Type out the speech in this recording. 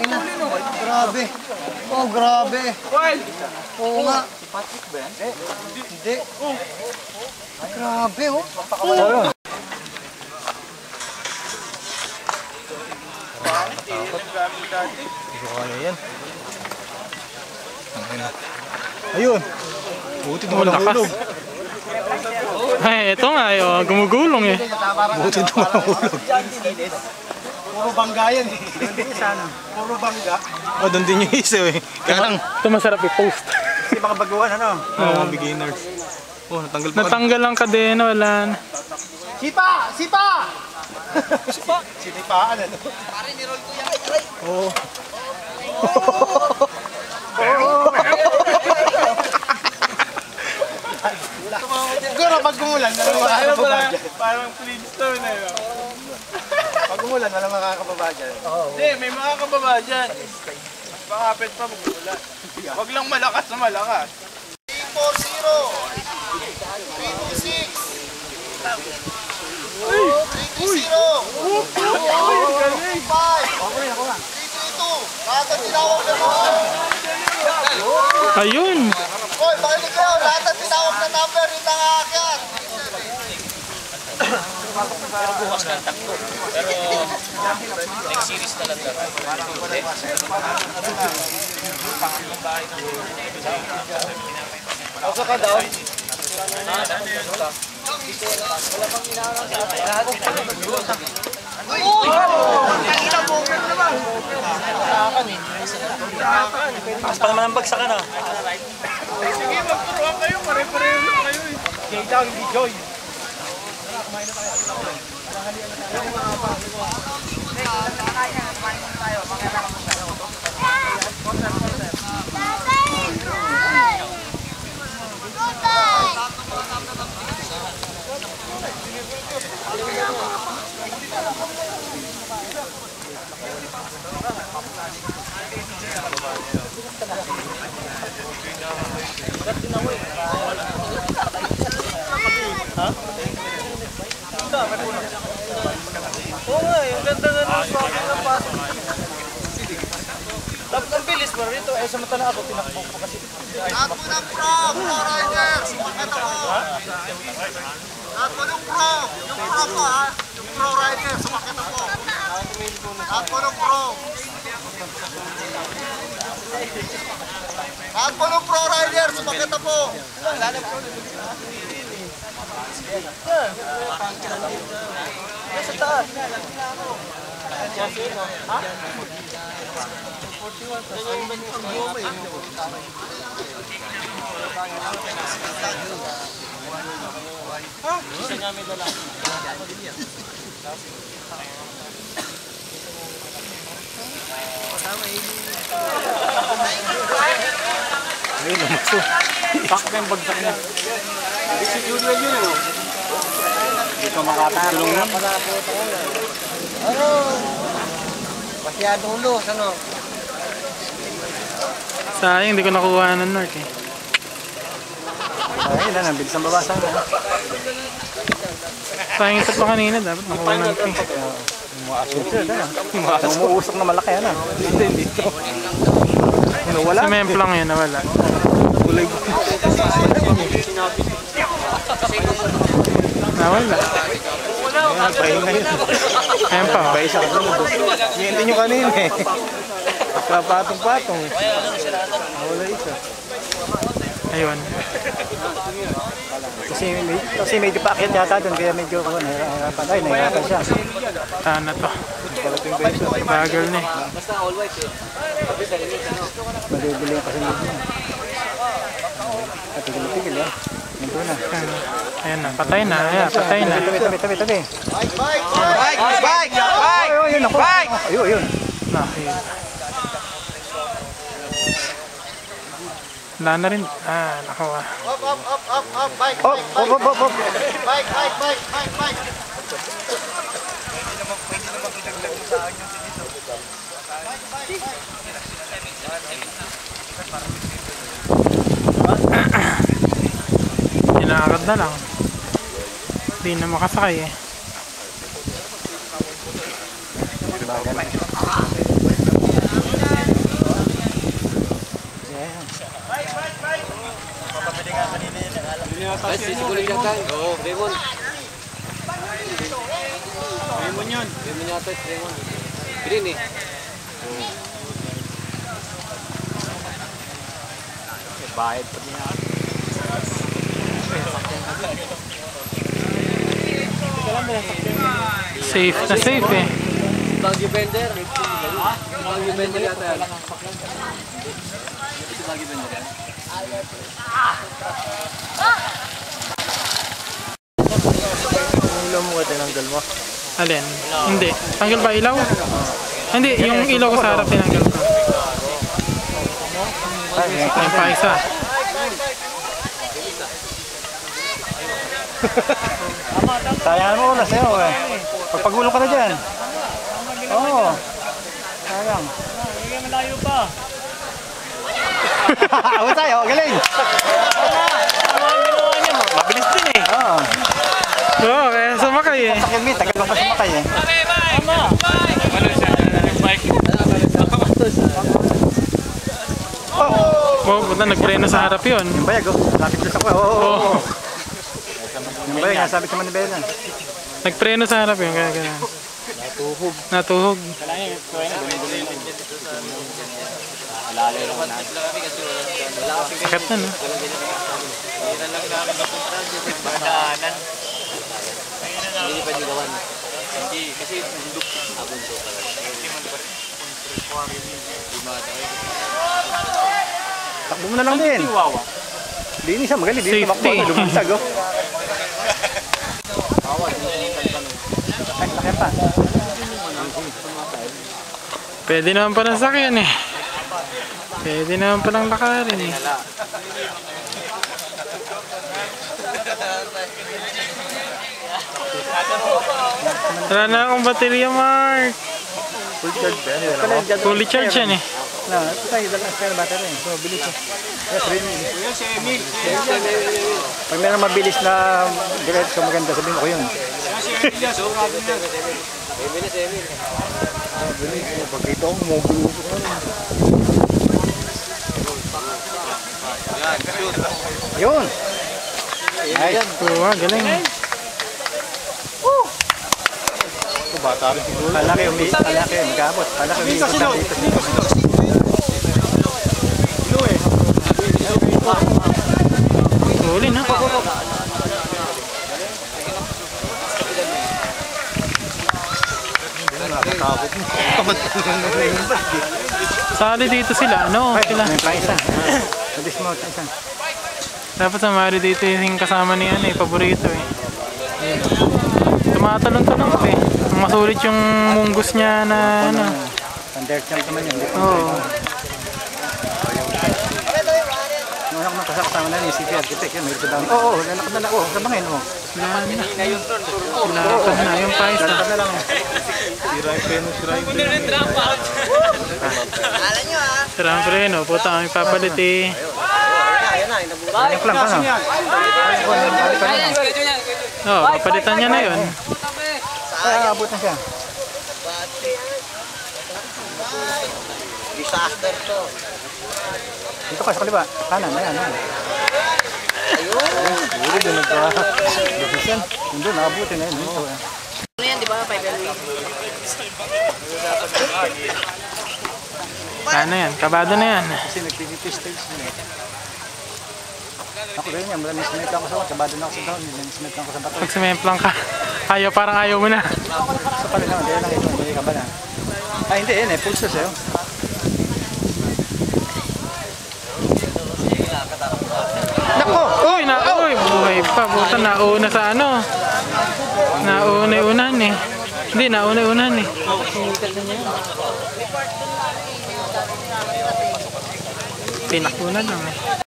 ina. Grabe. Oh, grabe. Oo nga. Patrick ba yan? Hindi. Grabe, oh. Yan. Ayun. Buti na walang hulog. Ay, ito nga, gumugulong eh. Buti na walang hulog. Puro bangga yan eh. Puro bangga. Oh, doon din yung isa eh. Kaya lang. Ito masarap i-post. Kasi mga baguhan, ano? Mga beginners. Oh, natanggal pa. Natanggal ang kadena, wala na. Sipa! Sipa! Sipa? Sinipaan, ano? Pare, nirol ko yan. Aray! Oo. Siguro pag gumulan, Parang Flintstone na yun. pag gumulan, walang makakababa dyan. Hindi, may makakababa dyan. Mas makapit pa mag-ulan. Huwag lang malakas na malakas. 340! 326! 320! 332! Lahat ang tinawag na mga... Ayun! Hoy, makinig kayo! Lahat ang tinawag na number yung nangakyat! Pero bukas lang takbo. Pero next series na lang dapat. Asa ka daw? Taas pa naman ang bagsak na. Sige, magturuan kayo. Pare-pareho lang kayo eh. Jay daw, hindi Joy. Oo nga, yung ganda na ng bakit ng pasok. Dapat ang bilis mo rito. Eh, samantala ako, tinakbo ko kasi. Lahat mo ng pro rider! Sumakat ako! Lahat mo ng pro! Yung pro ko ha! Yung pro rider, sumakat ako! Lahat mo ng pro! Lahat mo ng pro rider, sumakat ako! Sa taas. Ayun, lumakso. Pak na yung bagsak niya. Si Junior yun ano? Hindi ko makatulong na. Ano? Masyadong los, ano? Sayang, hindi ko nakuha ng North eh. Ayun lang, bilis ang babasan na. Sayang ito pa kanina, dapat nakuha ng P. Umuusok na malaki yan ah. Hindi ito. Wala. Sa memplang yun, nawala. Nawala. Ayan, pahinga yun. Ayan pa. Ba isa ka doon. Hindi nyo kanina eh. Kapatong-patong eh. Nawala isa. Ayun. Kasi medyo paakyat yata doon, kaya medyo nahirapan. Ay, nahirapan siya. Sana to. Kalating ba isa? Bagal na eh. Madibili yung kasi medyo. At tigil-tigil yan. Ito na. Ayan na, patay na. Ayan, patay na. Tabi. Bike! Ayun, ako. Ayun. Nakita. Wala na rin. Nakuha. Up! Bike! Hop! Bike! Inakad na lang. Hindi na makasakay eh. Ay, sisigulo yung kan. Oo, Raymond. Raymond yun. Raymond yata, Raymond. Green eh. Bayad pa niya. Safe na safe eh. Bagyo Bender. Bagyo Bender yata yan. Ito Bagyo Bender yan. Ilaw mo ka tinanggal mo. Alin? Hindi. Tanggal ba ilaw? Hindi, yung ilaw ko sa harap tinanggal ko. Yung pa isa. Sayang mo oras eh. Pagpagulong ka na dyan. Oo. Sayang. Malayo pa. Ako tayo, galing. Mabilis din eh. Oo. Oo, kaya sumakay eh. Sakyan mi, tagal pa sumakay eh. Oh, puta, nagpreno sa harap yun. Yung bayag oh, lapit doon sa kuha. Oo. Yung bayag, nasabi sa manibela. Nagpreno sa harap yun, kaya kaya. Natuhog. Sakit na, no? Hindi pa digawan. Hindi, kasi bundok. Bundok. Takbo mo na lang din. Linis siya, magaling. Linis Safety. tumakbo. Lumansag oh. Ay, sakyan pa. Pwede naman palang sakyan eh. Pwede naman palang lakarin eh. Wala na akong baterya, Mark. Full charge ba? Yan. Fully charge yan eh. Na, ito tayo, dalang spare battery. So, bilis oh. Yes, Remy. Pag meron mabilis na diretso maganda, sabihin ko yun. Pag ito, mobile. Yun. Ay, Oo, galing. bata rin siguro. Palaki, mag-abot. Palaki, umiikot na dito. Huli na. Sali dito sila, ano? Sila. May pa isa. Dismount isa. Dapat samari dito yung kasama ni ano eh, paborito eh. Tumatalon-talon pa eh. Masulit yung munggus niya na ano. Under champ naman yun. Oo. Nung ako nakasama na ni CP Architect, yun, mayroon down. Oo, lalakad na lang. Oo, sa bangin mo. Lalakad na yung paisa. Lalakad na lang. Sarang preno, puta kami papalit eh. Yung lang pa no? Oo, papalitan niya na yun. Ay, abot na siya. Disaster to. Dito ka sa kaliba. Kanan, ayan. Ayun. Siguro doon nagka-decision. Doon, nakabuti na yun. Dito. Ano yan, di ba? 5 Ano yan, kabado na yan. Kasi nag-PVP-stage na eh. Ako ganyan, maraming smith ako sa wat. Kabado na ako sa down. Maraming smith ako sa bato. Pag sumemplang ka, ayaw, parang ayaw mo na. Sa pala naman, dahil lang ito. Hindi ka ba na? Ay, hindi. Yan eh. Pulses eh. Nako! Uy, buhay pa. Buta, nauna sa ano. Nauna-unahan eh. Hindi, nauna-unahan eh. Pinakuna lang eh.